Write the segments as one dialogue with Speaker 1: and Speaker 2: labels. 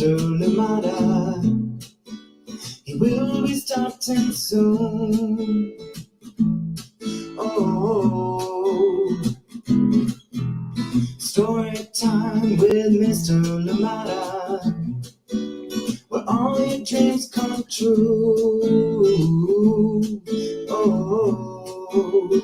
Speaker 1: Mr. Lamada. He will be starting soon. Oh, story time with Mr. Lamada, where all your dreams come true. Oh,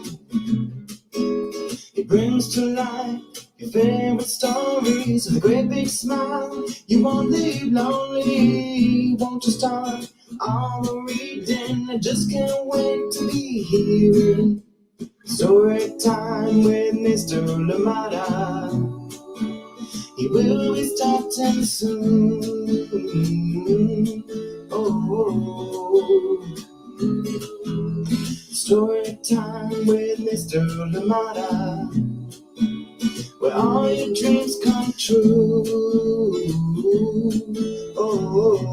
Speaker 1: he brings to life your favorite stories with a great big smile. You won't leave lonely, won't you start all the reading? I just can't wait to be hearing story time with Mr. Lamada. He will be starting soon. Oh, story time with Mr. Lamada, where all your dreams come true. Oh,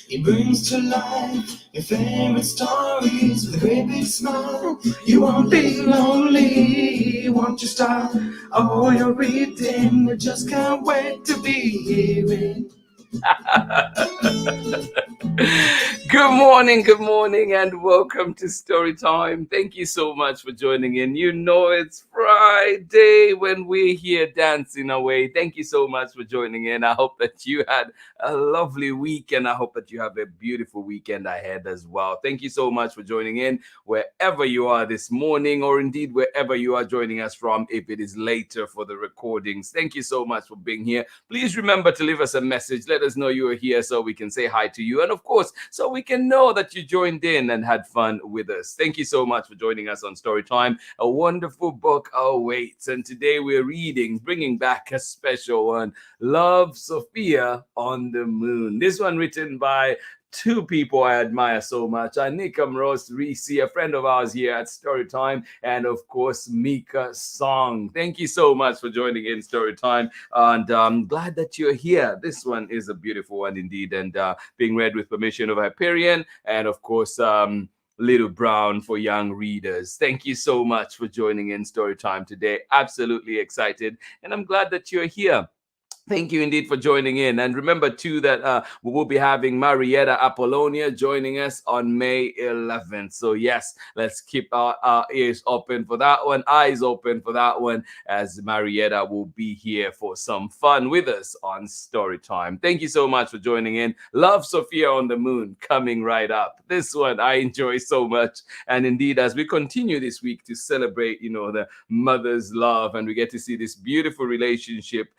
Speaker 1: he brings to life your favorite stories with a great big smile. You won't be lonely, won't you start all your reading? We just can't wait to be hearing.
Speaker 2: Good morning, and welcome to Story Time. Thank you so much for joining in. You know it's Friday when we're here dancing away. Thank you so much for joining in. I hope that you had a lovely week, and I hope that you have a beautiful weekend ahead as well. Thank you so much for joining in wherever you are this morning, or indeed wherever you are joining us from if it is later for the recordings. Thank you so much for being here. Please remember to leave us a message. Let us know you are here so we can say hi to you, and of course, so we can know that you joined in and had fun with us. Thank you so much for joining us on Storytime. A wonderful book awaits, and today we're bringing back a special one, Love, Sophia on the Moon. This one written by two people I admire so much, ANICA MROSE RISSI, a friend of ours here at Storytime, and of course Mika Song. Thank you so much for joining in Storytime, and I'm glad that you're here. This one is a beautiful one indeed, and being read with permission of Hyperion, and of course Little Brown for young readers. Thank you so much for joining in Storytime today. Absolutely excited, and I'm glad that you're here. Thank you indeed for joining in. And remember, too, that we will be having Marietta Apollonia joining us on May 11th. So, yes, let's keep our ears open for that one, eyes open for that one, as Marietta will be here for some fun with us on Storytime. Thank you so much for joining in. Love, Sophia on the Moon, coming right up. This one I enjoy so much. And indeed, as we continue this week to celebrate, the mother's love, and we get to see this beautiful relationship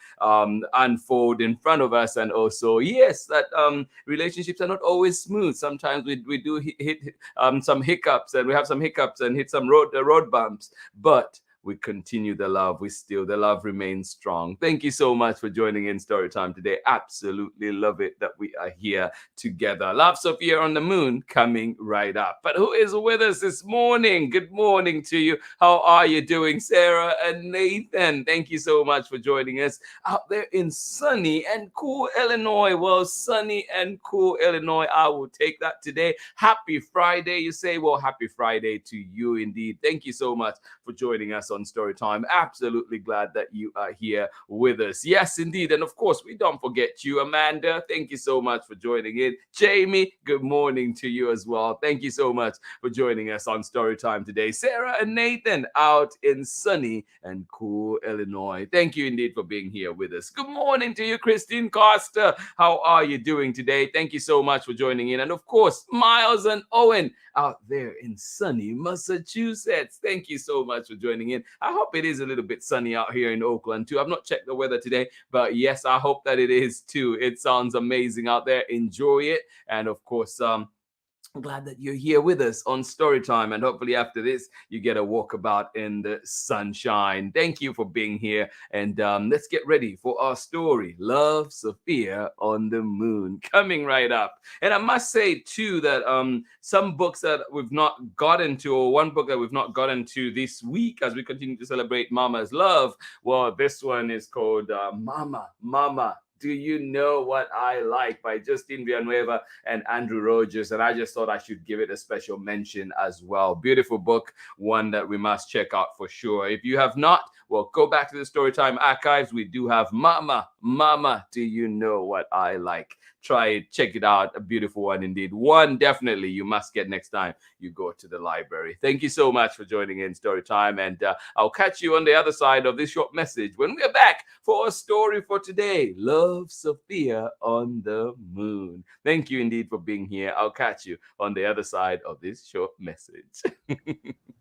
Speaker 2: unfold in front of us, and also that relationships are not always smooth. Sometimes we do hit some hiccups, and we have some hiccups and hit some road bumps, but we continue the love. The love remains strong. Thank you so much for joining in Storytime today. Absolutely love it that we are here together. Love, Sophia on the Moon, coming right up. But who is with us this morning? Good morning to you. How are you doing, Sarah and Nathan? Thank you so much for joining us out there in sunny and cool Illinois. Well, sunny and cool Illinois, I will take that today. Happy Friday, you say? Well, happy Friday to you indeed. Thank you so much for joining us on Storytime. Absolutely glad that you are here with us. Yes, indeed. And of course, we don't forget you, Amanda. Thank you so much for joining in. Jamie, good morning to you as well. Thank you so much for joining us on Storytime today. Sarah and Nathan out in sunny and cool Illinois. Thank you indeed for being here with us. Good morning to you, Christine Costa. How are you doing today? Thank you so much for joining in. And of course, Miles and Owen out there in sunny Massachusetts. Thank you so much for joining in. I hope it is a little bit sunny out here in Oakland too. I've not checked the weather today, but yes, I hope that it is too. It sounds amazing out there. Enjoy it. And of course, I'm glad that you're here with us on Storytime, and hopefully after this, you get a walkabout in the sunshine. Thank you for being here, and let's get ready for our story, Love, Sophia on the Moon, coming right up. And I must say, too, that some books that we've not gotten to, or one book that we've not gotten to this week as we continue to celebrate Mama's Love, well, this one is called Mama. Do You Know What I Like by Justin Villanueva and Andrew Rogers. And I just thought I should give it a special mention as well. Beautiful book, one that we must check out for sure. If you have not, Well, go back to the Storytime archives. We do have Mama, do you know what I like? Try it, check it out. A beautiful one indeed. One definitely you must get next time you go to the library. Thank you so much for joining in Storytime, and I'll catch you on the other side of this short message when we're back for a story for today. Love, Sophia on the Moon. Thank you indeed for being here. I'll catch you on the other side of this short message.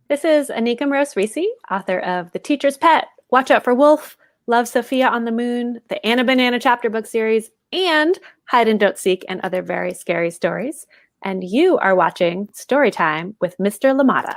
Speaker 3: This is ANICA MROSE RISSI, author of The Teacher's Pet, Watch Out for Wolf, Love, Sophia on the Moon, the Anna Banana chapter book series, and Hide and Don't Seek and other very scary stories. And you are watching Storytime with Mr. Lamata.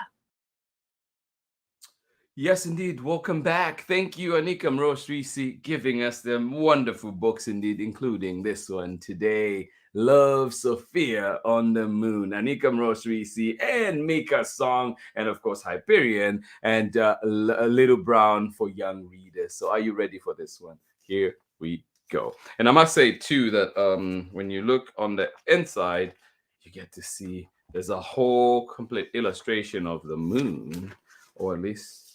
Speaker 2: Yes, indeed. Welcome back. Thank you, ANICA MROSE RISSI, giving us them wonderful books indeed, including this one today, Love, Sophia on the Moon. ANICA MROSE RISSI and Mika's song, and of course Hyperion and Little Brown for young readers. So are you ready for this one? Here we go. And I must say too that when you look on the inside, you get to see there's a whole complete illustration of the moon, or at least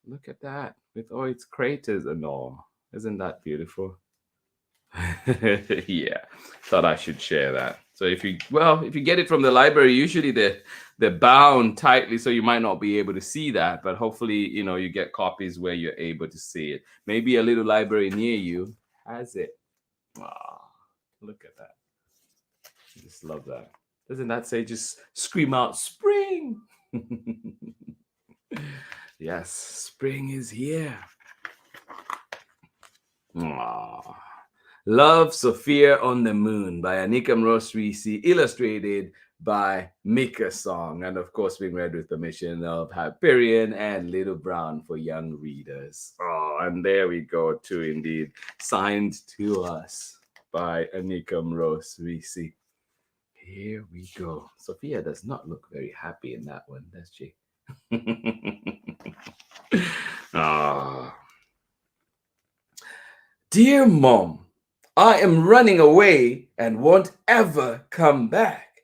Speaker 2: look at that with all its craters and all. Isn't that beautiful? Yeah, thought I should share that. So if you get it from the library, usually they're bound tightly, so you might not be able to see that. But hopefully, you get copies where you're able to see it. Maybe a little library near you has it. Ah, look at that. I just love that. Doesn't that say just scream out spring? Yes, spring is here. Aww. Love, Sophia on the Moon by ANICA MROSE RISSI, illustrated by Mika Song, and of course being read with permission of Hyperion and Little Brown for young readers. Oh, and there we go too, indeed, signed to us by ANICA MROSE RISSI. Here we go. Sophia does not look very happy in that one, does she? Ah. Dear Mom, I am running away and won't ever come back.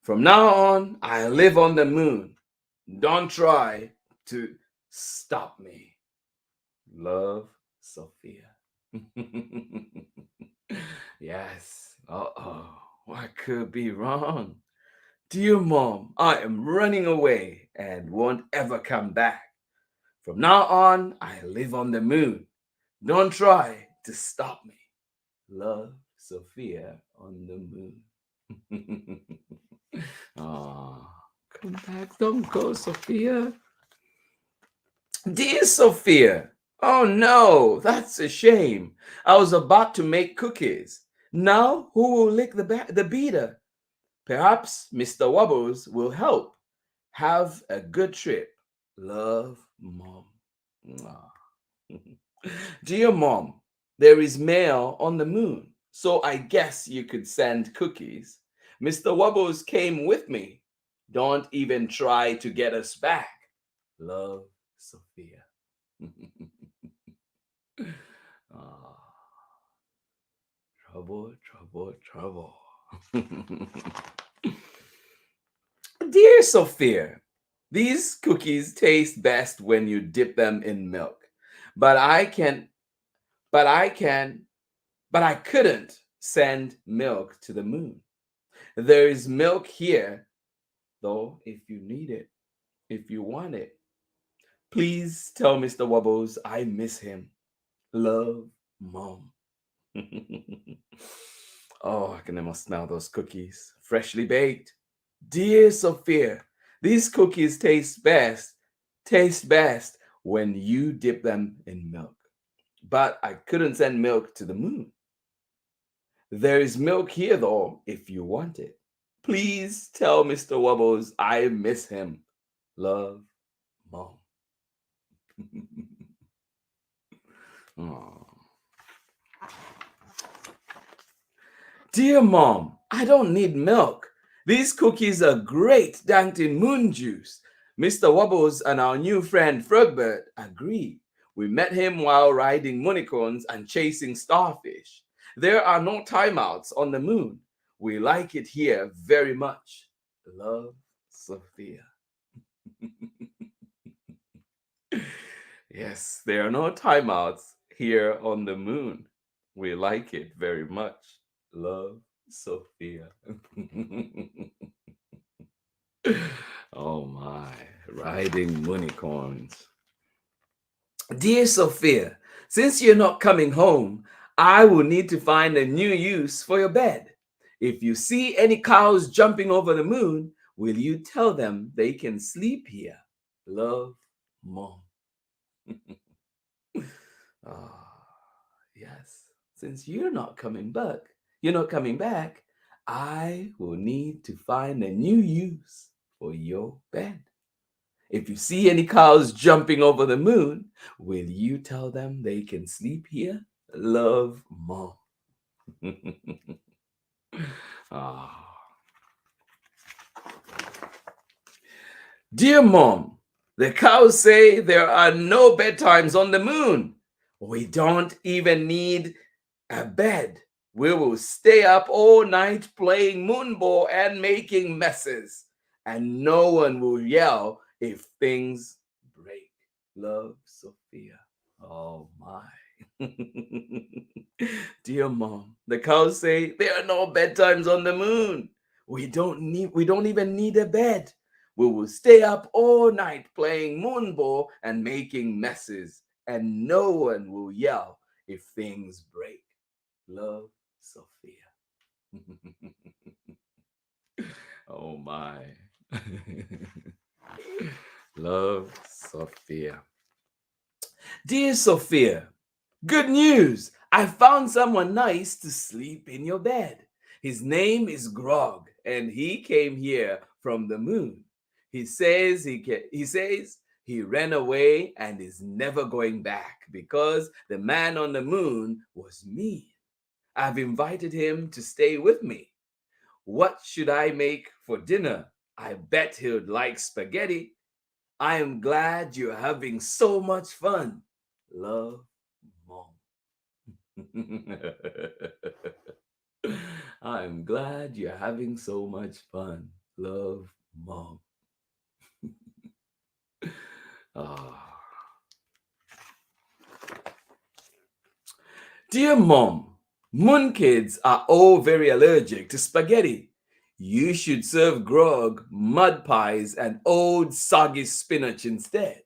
Speaker 2: From now on, I live on the moon. Don't try to stop me. Love, Sophia. Yes. Uh-oh. What could be wrong? Dear Mom, I am running away and won't ever come back. From now on, I live on the moon. Don't try to stop me. Love, Sophia on the moon. Oh, come back. Don't go, Sophia. Dear Sophia, oh no, that's a shame. I was about to make cookies. Now who will lick the beater? Perhaps Mr. Wobbles will help. Have a good trip. Love, Mom. Dear Mom, there is mail on the moon, so I guess you could send cookies. Mr. Wobbles came with me. Don't even try to get us back. Love, Sophia. Oh, trouble, trouble, trouble. Dear Sophia, these cookies taste best when you dip them in milk. But I couldn't send milk to the moon. There is milk here, though, if you need it, if you want it. Please tell Mr. Wobbles I miss him. Love, Mom. Oh, I can almost smell those cookies, freshly baked. Dear Sophia, these cookies taste best when you dip them in milk. But I couldn't send milk to the moon. There is milk here, though, if you want it. Please tell Mr. Wobbles I miss him. Love, Mom. Oh. Dear Mom, I don't need milk. These cookies are great danked in moon juice. Mr. Wobbles and our new friend Frogbert agree. We met him while riding unicorns and chasing starfish. There are no timeouts on the moon. We like it here very much. Love, Sophia. Yes, there are no timeouts here on the moon. We like it very much. Love, Sophia. Oh my, riding unicorns. Dear Sophia, since you're not coming home, I will need to find a new use for your bed. If you see any cows jumping over the moon, will you tell them they can sleep here? Love, Mom. Ah, yes. Since you're not coming back, I will need to find a new use for your bed. If you see any cows jumping over the moon, will you tell them they can sleep here? Love, Mom. Ah. Dear Mom, the cows say there are no bedtimes on the moon. We don't even need a bed. We will stay up all night playing moonball and making messes, and no one will yell if things break. Love, Sophia. Oh my. Dear Mom, the cows say there are no bedtimes on the moon. We don't even need a bed. We will stay up all night playing moonball and making messes, and no one will yell if things break. Love, Sophia. Oh my. Love, Sophia. Dear Sophia, good news. I found someone nice to sleep in your bed. His name is Grog, and he came here from the moon. He says he ran away and is never going back because the man on the moon was mean. I've invited him to stay with me. What should I make for dinner? I bet he'd like spaghetti. I am glad you're having so much fun. Love, Mom. I'm glad you're having so much fun. Love, Mom. Ah. Dear Mom, moon kids are all very allergic to spaghetti. You should serve Grog mud pies and old soggy spinach instead.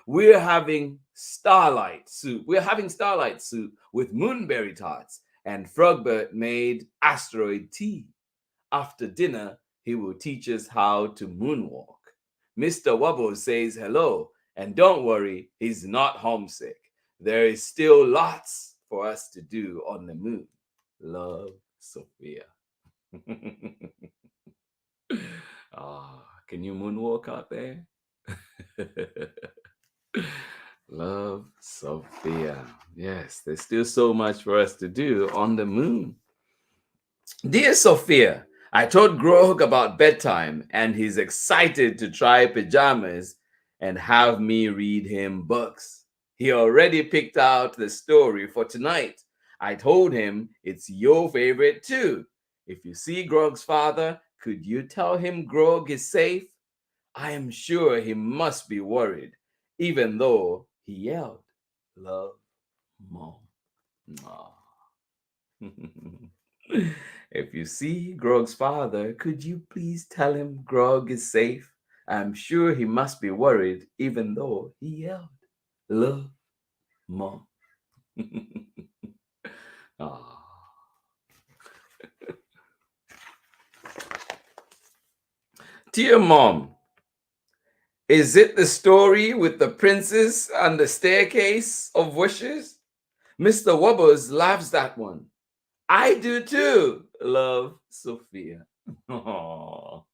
Speaker 2: We're having starlight soup. We're having starlight soup with moonberry tarts, and Frogbert made asteroid tea. After dinner, he will teach us how to moonwalk. Mr. Wubble says hello, and don't worry, he's not homesick. There is still lots for us to do on the moon. Love, Sophia. Can you moonwalk out there? Love, Sophia. Yes, there's still so much for us to do on the moon. Dear Sophia, I told Grog about bedtime, and he's excited to try pajamas and have me read him books. He already picked out the story for tonight. I told him it's your favorite too. If you see Grog's father, could you tell him Grog is safe? I am sure he must be worried, even though he yelled, Love, Mom. Aw. If you see Grog's father, could you please tell him Grog is safe? I'm sure he must be worried, even though he yelled, Love, Mom. Aw. Dear Mom, is it the story with the princess and the staircase of wishes? Mr. Wubbles loves that one. I do too. Love, Sophia. Oh,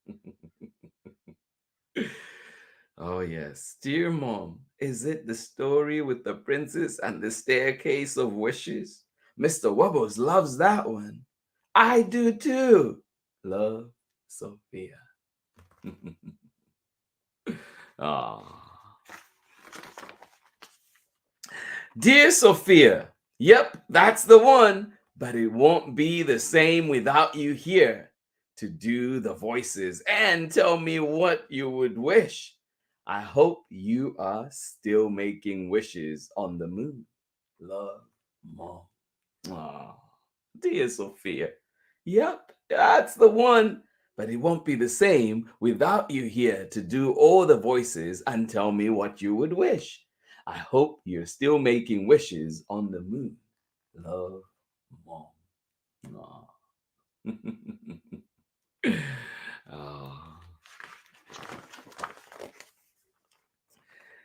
Speaker 2: oh yes. Dear Mom, is it the story with the princess and the staircase of wishes? Mr. Wubbles loves that one. I do too. Love, Sophia. Ah. Dear Sophia, yep, that's the one, but it won't be the same without you here to do the voices and tell me what you would wish. I hope you are still making wishes on the moon. Love, Mom. Aw, dear Sophia. Yep, that's the one. But it won't be the same without you here to do all the voices and tell me what you would wish. I hope you're still making wishes on the moon. Love, Mom. Aw. Aw.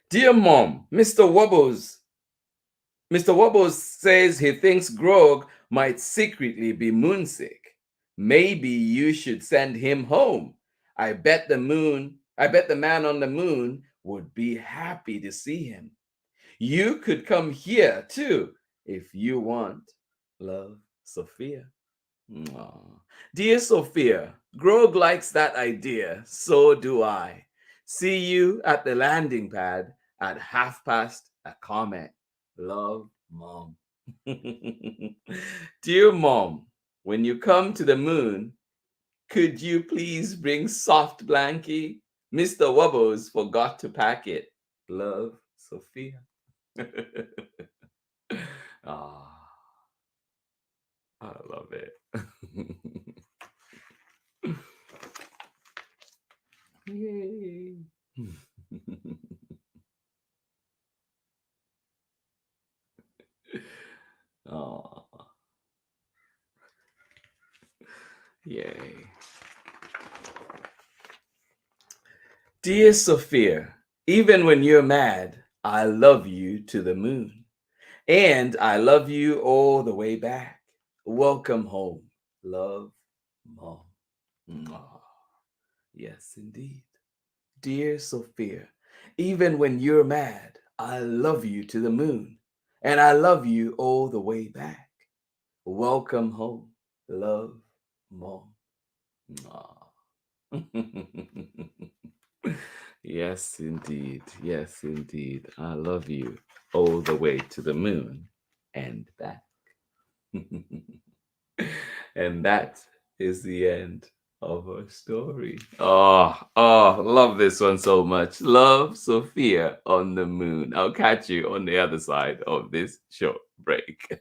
Speaker 2: Dear Mom, Mr. Wobbles says he thinks Grog might secretly be moonsick. Maybe you should send him home. I bet the man on the moon would be happy to see him. You could come here too if you want. Love, Sophia. Aw. Dear Sophia, Grog likes that idea. So do I. See you at the landing pad at 1:30. Love, Mom. Dear Mom, when you come to the moon, could you please bring soft blankie? Mr. Wobbles forgot to pack it. Love, Sophia. Ah, I love it. Yay. Oh, yay. Dear Sophia, even when you're mad, I love you to the moon. And I love you all the way back. Welcome home. Love, Mom. Mwah. Yes, indeed. Dear Sophia, even when you're mad, I love you to the moon. And I love you all the way back. Welcome home. Love, Mom. Yes, indeed. Yes, indeed. I love you all the way to the moon and back. And that is the end of our story. Love this one so much. Love, Sophia on the moon. I'll catch you on the other side of this short break.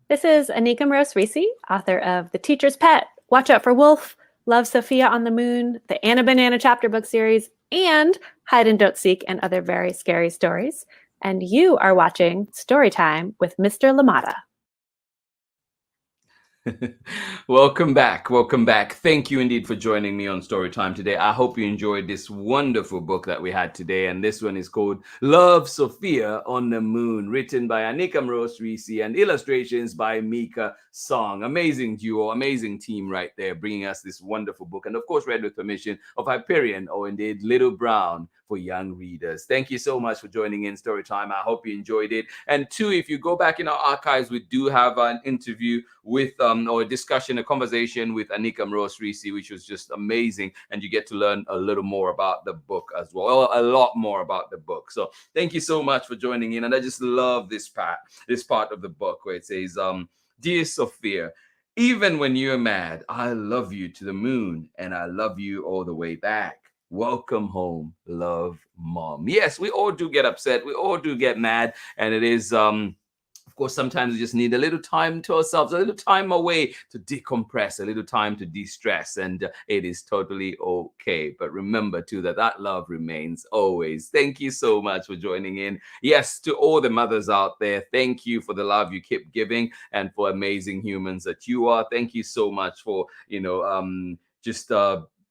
Speaker 3: This is ANICA MROSE RISSI, author of The Teacher's Pet, Watch Out for Wolf, Love, Sophia on the Moon, the Anna Banana chapter book series, and Hide and Don't Seek and other very scary stories. And you are watching Storytime with Mr. Lamata.
Speaker 2: Welcome back. Welcome back. Thank you indeed for joining me on Storytime today. I hope you enjoyed this wonderful book that we had today. And this one is called Love, Sophia on the Moon, written by ANICA MROSE RISSI and illustrations by Mika. Amazing duo, amazing team right there, bringing us this wonderful book. And of course, read with permission of Hyperion, or indeed Little Brown for young readers. Thank you so much for joining in Storytime. I hope you enjoyed it. And two, if you go back in our archives, we do have an interview with or a discussion, a conversation with ANICA MROSE RISSI, which was just amazing, and you get to learn a little more about the book as well, a lot more about the book. So thank you so much for joining in. And I just love this part of the book where it says, Dear Sophia, even when you're mad, I love you to the moon, and I love you all the way back. Welcome home. Love, Mom. Yes, we all do get upset. We all do get mad. And it is, of course, sometimes we just need a little time to ourselves, a little time away to decompress, a little time to de-stress. And it is totally okay. But remember, too, that love remains always. Thank you so much for joining in. Yes, to all the mothers out there, thank you for the love you keep giving and for amazing humans that you are. Thank you so much for,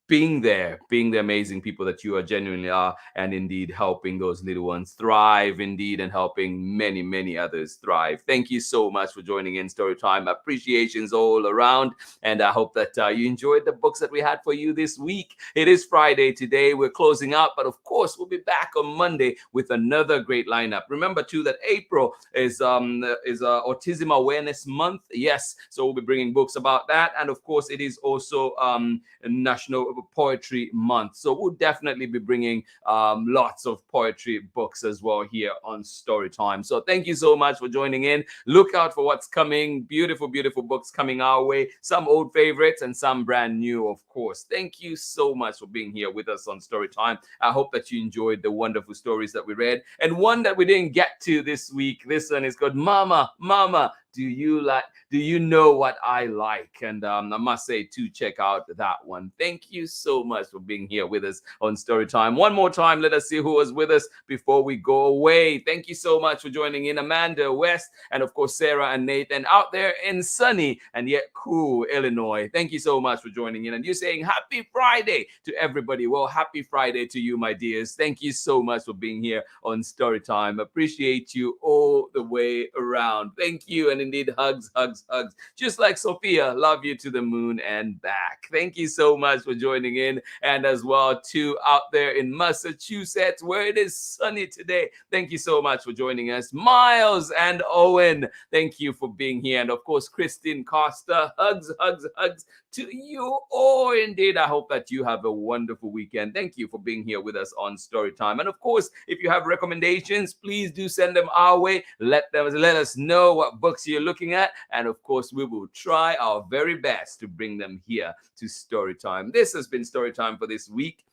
Speaker 2: being the amazing people that you are, genuinely are, and indeed helping those little ones thrive, indeed, and helping many, many others thrive. Thank you so much for joining in Storytime. Appreciations all around, and I hope that you enjoyed the books that we had for you this week. It is Friday today. We're closing out, but of course, we'll be back on Monday with another great lineup. Remember, too, that April is Autism Awareness Month. Yes, so we'll be bringing books about that, and of course, it is also National Poetry Month. So we'll definitely be bringing lots of poetry books as well here on Storytime. So thank you so much for joining in. Look out for what's coming. Beautiful, beautiful books coming our way. Some old favorites and some brand new, of course. Thank you so much for being here with us on Storytime. I hope that you enjoyed the wonderful stories that we read. And one that we didn't get to this week, this one is called Mama, Mama, do you know what I like? And I must say to check out that one. Thank you so much for being here with us on Storytime. One more time, let us see who was with us before we go away. Thank you so much for joining in, Amanda, West, and of course Sarah and Nathan out there in sunny and yet cool Illinois. Thank you so much for joining in, and you're saying happy Friday to everybody. Well, happy Friday to you, my dears. Thank you so much for being here on Storytime. Appreciate you all the way around. Thank you, and indeed hugs, hugs, hugs. Just like Sophia, love you to the moon and back. Thank you so much for joining in, and as well to out there in Massachusetts where it is sunny today. Thank you so much for joining us. Miles and Owen, thank you for being here, and of course Christine Costa, hugs, hugs, hugs to you all. Indeed, I hope that you have a wonderful weekend. Thank you for being here with us on Storytime. And of course, if you have recommendations, please do send them our way. Let us know what books you're looking at, and of course we will try our very best to bring them here to Storytime. This has been Storytime for this week.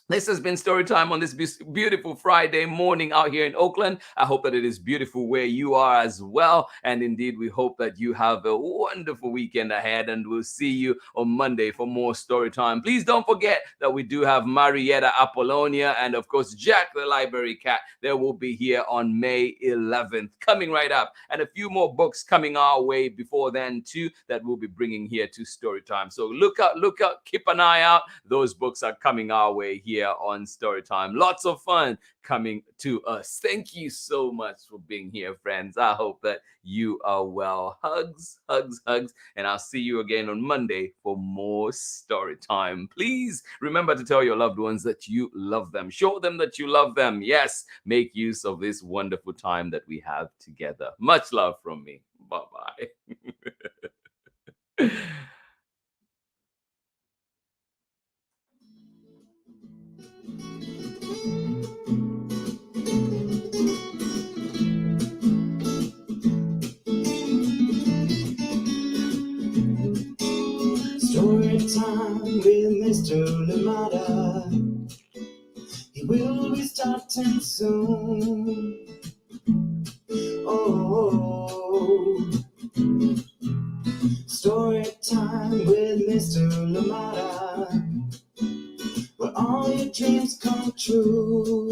Speaker 2: This has been Storytime on this beautiful Friday morning out here in Oakland. I hope that it is beautiful where you are as well. And indeed, we hope that you have a wonderful weekend ahead. And we'll see you on Monday for more Storytime. Please don't forget that we do have Marietta Apollonia and, of course, Jack the Library Cat. They will be here on May 11th, coming right up. And a few more books coming our way before then, too, that we'll be bringing here to Storytime. So look out, keep an eye out. Those books are coming our way here on Storytime. Lots of fun coming to us. Thank you so much for being here, friends. I hope that you are well. Hugs, hugs, hugs. And I'll see you again on Monday for more Storytime. Please remember to tell your loved ones that you love them. Show them that you love them. Yes, make use of this wonderful time that we have together. Much love from me. Bye-bye.
Speaker 1: Story time with Mr. Lamada. He will be starting soon. Oh, story time with Mr. Lamada, where all your dreams come true.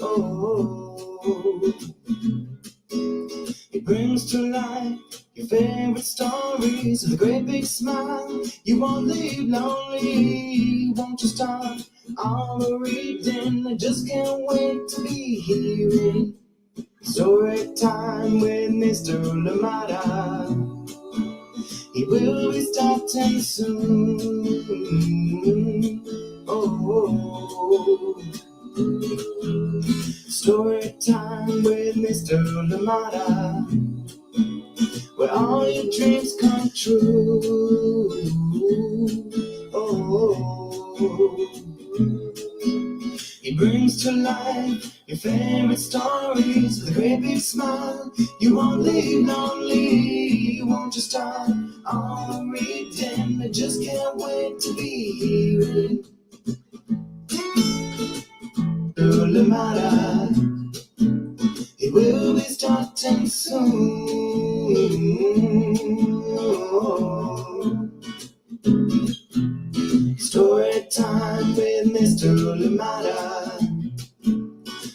Speaker 1: Oh, he brings to life your favorite stories with a great big smile. You won't leave lonely, won't you start all the reading? I just can't wait to be hearing story time with Mr. Lamada. He will be starting soon. Oh, story time with Mr. Lamada, where all your dreams come true. Oh, he brings to life your favorite stories with a great big smile. You won't leave lonely, won't you start all reading? I just can't wait to be hearing Lamada. He will be starting soon. Story time with Mr. Lamada,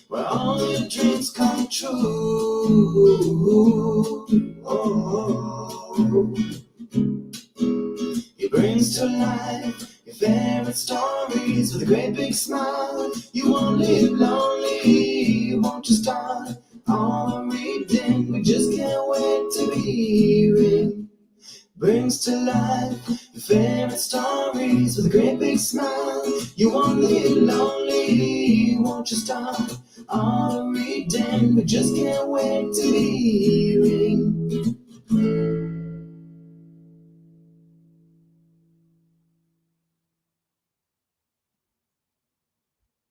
Speaker 1: where all your dreams come true. Oh, he brings to life your favorite stories with a great big smile. You won't live lonely, won't you start all reading? We just can't wait to be hearing. Brings to life your favorite stories with a great big smile. You won't live lonely, won't you start all reading? We just can't wait to be hearing